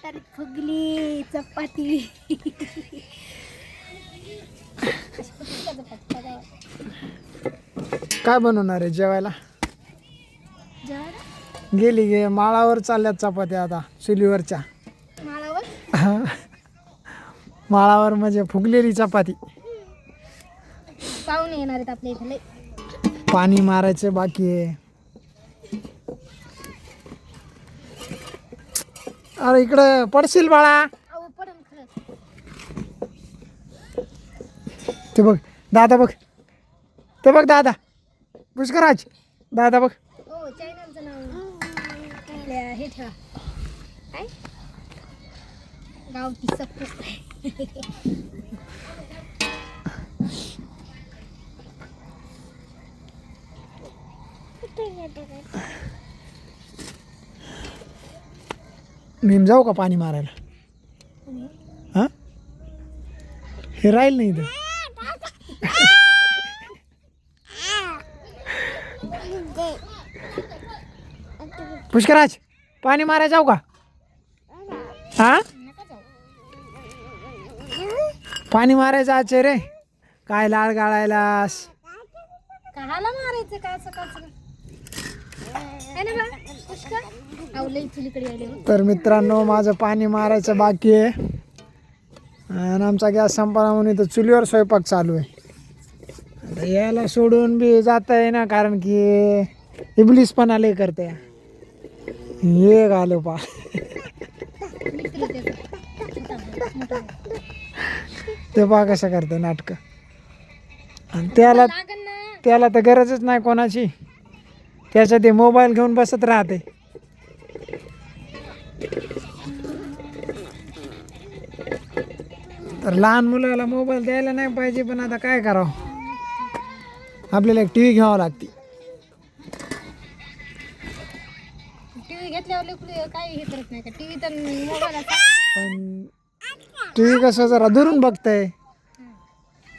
तर फुगली चपाती. काय बनवणार आहे जेवायला? गेली गे माळावर चालल्यात चपात्या आता चुलीवरच्या. माळावर माळावर म्हणजे फुगलेली चपाती. पाहुणे येणार आहेत आपल्या इथे. पाणी मारायचं बाकी आहे. अरे इकडं पडशील बाळा. पडन खरंच. ते बघ दादा बघ. ते बघ दादा पुष्कराज. दादा बघ. हो चॅनलचं नाव हे ठेवा. काय गावठी सक्कू. मी जाऊ का पाणी मारायला? हा हे राहील नाही इथं. पुष्कराज पाणी मारायला जाऊ का? हा पाणी मारायचं आज रे. काय लाळ गाळायलास? काहाला मारायचं काय सकाळचं? तर मित्रांनो माझं पाणी मारायचं बाकी आहे आणि आमचा गॅस संपला म्हणून तर चुलीवर स्वयंपाक चालू आहे. आता याला सोडून बी जाता आहे ना, कारण की इबलीस पण आले करते. हे घालो पा ते पहा कसं करते नाटक. आणि त्याला तर गरजच नाही कोणाची. त्याच्या ते मोबाईल घेऊन बसत राहते. तर लहान मुलाला मोबाईल द्यायला नाही पाहिजे, पण आता काय करावं, आपल्याला एक टीव्ही घ्यावं लागते. टीव्ही घेतल्यावर काही हे करत नाही का? टीव्ही तर मोबाईल. पण टीव्ही कसं जरा दुरून बघतंय.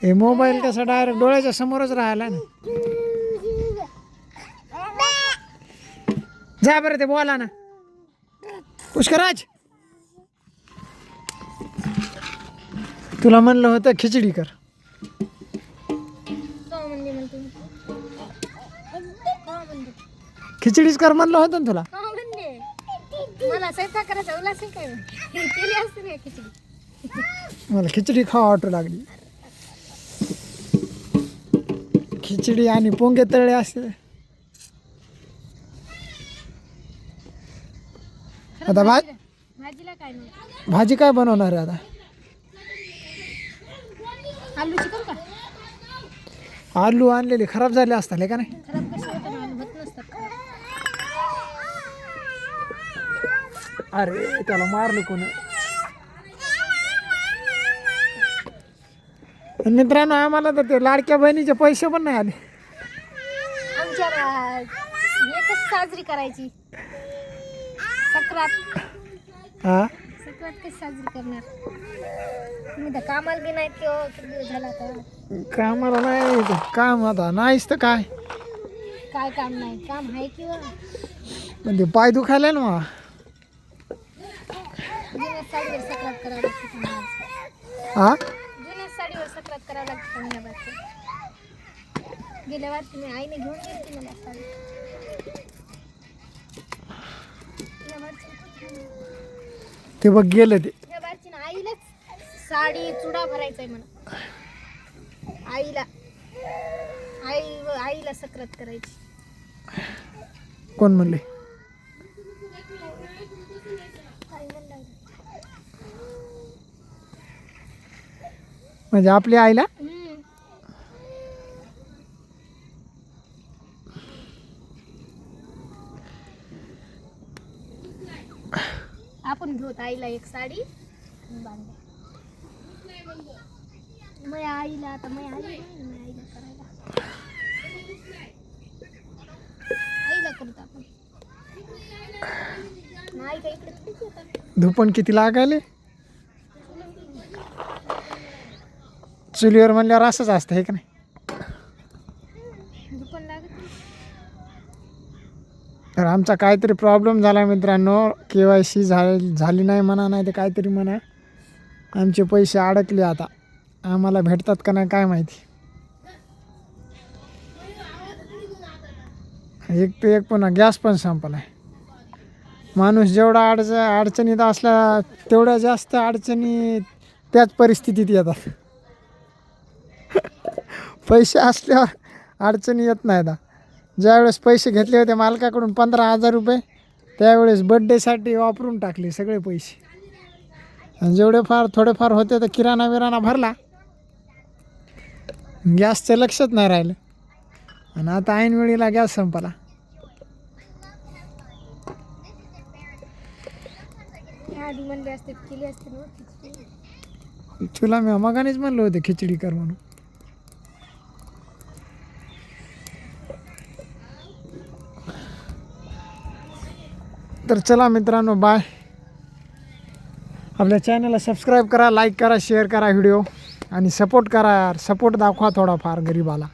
हे मोबाईल कसं डायरेक्ट डोळ्याच्या समोरच राहिला ना. जा बरं ते बोला ना पुष्कराज. तुला म्हणलं होतं खिचडी कर. खिचडीच कर म्हणलं होतं ना तुला. मला स्वयंपाक करायचा उल्हास काय केली असते ना खिचडी. मला खिचडी खावा वाटू लागली. खिचडी आणि पोंगे तळले असते. आता भाजीला काय नाही. भाजी काय बनवणार आहे आता? आलू चिकन का? आलू आणलेले खराब झाले असतात का नाही? खराब कसे होत नसतात. अरे त्याला मारलं कोण. मित्रांनो आम्हाला तर ते लाडक्या बहिणीचे पैसे पण नाही आले. आमच्या हे कशी साजरी करायची सक्रात? हा सक्रात कशी साजरी करणार? तुम्ही तर कामाला बी नाही. तो किती दिवस झाला का? कामाला नाही काम आता नाहीच तर काय. काय काम नाही? काम आहे किंवा पण ते पाय दुखायला ना मला. जुन्या साडीवर सक्रात करावं लागते. हा जुन्या साडीवर सक्रात करावं लागते. या वर्षी गेल्या वर्षी मी आईने घेऊन गेली मला साडी. ते बघ गेलं ते. या वर्षी आईलाच साडी चुडा भरायचा आहे म्हणा. आईला सक्रात करायची. कोण म्हणले? म्हणजे आपल्या आईला? आपण घेऊत आईला एक साडी बांधल्या. मग आईला आता आईला करायला आईला करतो आपण. आई का इकडे थोडीच येतात. धुपण किती लागायले चुलीवर म्हणल्यावर असंच असतं हे का नाही? धुपण लागत तर आमचा काहीतरी प्रॉब्लेम झाला मित्रांनो, KYC झाली नाही म्हणा, नाही ते काहीतरी म्हणा, आमचे पैसे अडकले. आता आम्हाला भेटतात का नाही काय माहिती. एक ते एक पुन्हा गॅस पण संपला आहे. माणूस जेवढा अडचणीत असला तेवढ्या जास्त अडचणी त्याच परिस्थितीत येतात. पैसे असल्यावर अडचणी येत नाहीत. ज्यावेळेस पैसे घेतले होते मालकाकडून 15,000 रुपये, त्यावेळेस बड्डेसाठी वापरून टाकले सगळे पैसे. आणि जेवढे थोडेफार होते तर किराणा विराणा भरला, गॅसचं लक्षच नाही राहिलं. आणि आता ऐनवेळीला गॅस संपला. आधी म्हणले असते केली असते ना खिचडी. तुला मी मगानेच म्हणलं होतं खिचडी कर म्हणून. तर चला मित्रांनो, बाय. आपल्या चॅनलला सबस्क्राईब करा, लाईक करा, शेअर करा व्हिडिओ, आणि सपोर्ट करा. सपोर्ट दाखवा थोडाफार गरीबाला.